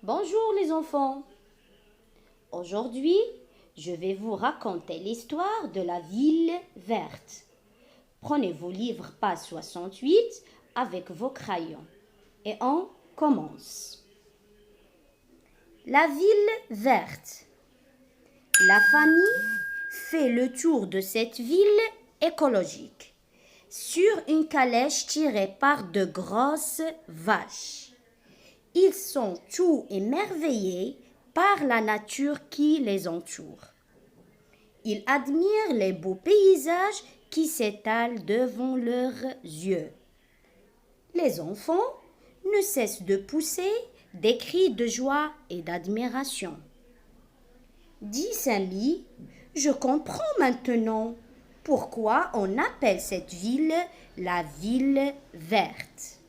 Bonjour les enfants. Aujourd'hui, je vais vous raconter l'histoire de la ville verte. Prenez vos livres page 68 avec vos crayons et on commence. La ville verte. La famille fait le tour de cette ville écologique sur une calèche tirée par de grosses vaches. Ils sont tout émerveillés par la nature qui les entoure. Ils admirent les beaux paysages qui s'étalent devant leurs yeux. Les enfants ne cessent de pousser des cris de joie et d'admiration. Dit Samy, je comprends maintenant pourquoi on appelle cette ville la ville verte.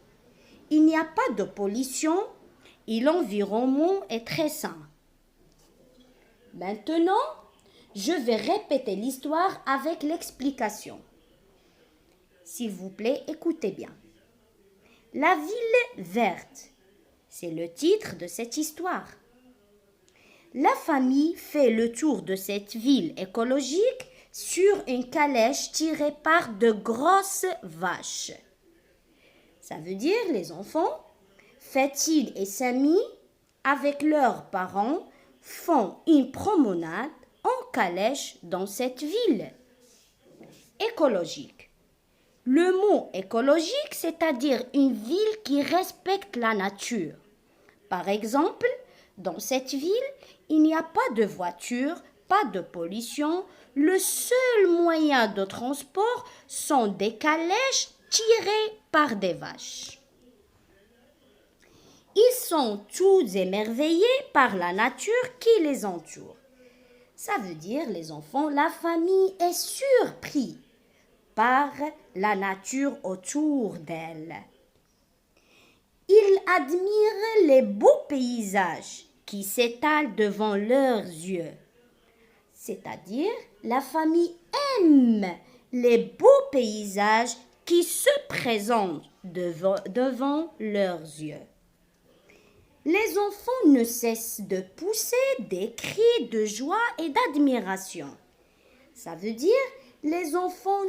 Il n'y a pas de pollution et l'environnement est très sain. Maintenant, je vais répéter l'histoire avec l'explication. S'il vous plaît, écoutez bien. La ville verte, c'est le titre de cette histoire. La famille fait le tour de cette ville écologique sur une calèche tirée par de grosses vaches. Ça veut dire, les enfants, Fatil et Samy, avec leurs parents, font une promenade en calèche dans cette ville. Écologique. Le mot écologique, c'est-à-dire une ville qui respecte la nature. Par exemple, dans cette ville, il n'y a pas de voiture, pas de pollution. Le seul moyen de transport sont des calèches tirées par des vaches. Ils sont tous émerveillés par la nature qui les entoure. Ça veut dire, les enfants, la famille est surprise par la nature autour d'elle. Ils admirent les beaux paysages qui s'étalent devant leurs yeux. C'est-à-dire, la famille aime les beaux paysages qui se présentent devant leurs yeux. Les enfants ne cessent de pousser des cris de joie et d'admiration. Ça veut dire, les enfants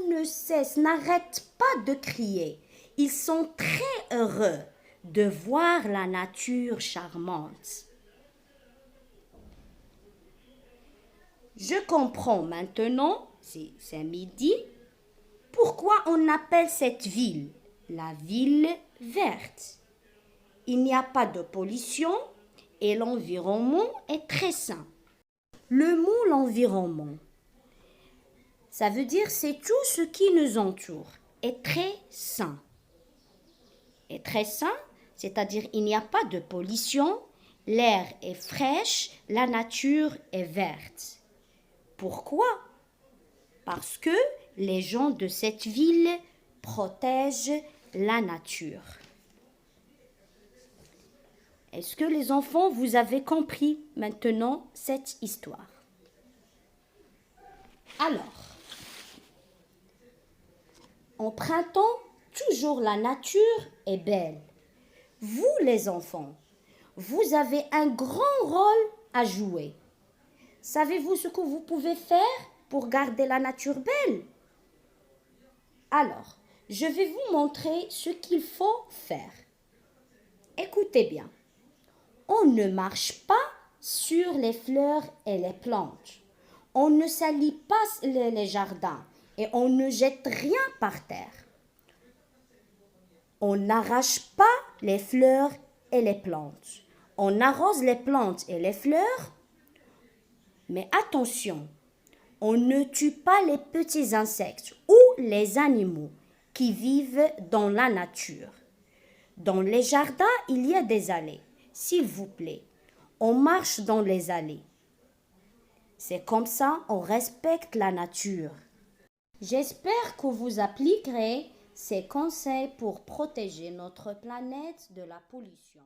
n'arrêtent pas de crier. Ils sont très heureux de voir la nature charmante. Je comprends maintenant, c'est midi, pourquoi on appelle cette ville la ville verte. Il n'y a pas de pollution et l'environnement est très sain. Le mot l'environnement, ça veut dire c'est tout ce qui nous entoure est très sain. Est très sain, c'est-à-dire il n'y a pas de pollution, l'air est fraîche, la nature est verte. Pourquoi? Parce que les gens de cette ville protègent la nature. Est-ce que les enfants, vous avez compris maintenant cette histoire? Alors, en printemps, toujours la nature est belle. Vous, les enfants, vous avez un grand rôle à jouer. Savez-vous ce que vous pouvez faire pour garder la nature belle? Alors, je vais vous montrer ce qu'il faut faire. Écoutez bien. On ne marche pas sur les fleurs et les plantes. On ne salit pas les jardins et on ne jette rien par terre. On n'arrache pas les fleurs et les plantes. On arrose les plantes et les fleurs. Mais attention, on ne tue pas les petits insectes ou les animaux qui vivent dans la nature. Dans les jardins, il y a des allées. S'il vous plaît, on marche dans les allées. C'est comme ça, on respecte la nature. J'espère que vous appliquerez ces conseils pour protéger notre planète de la pollution.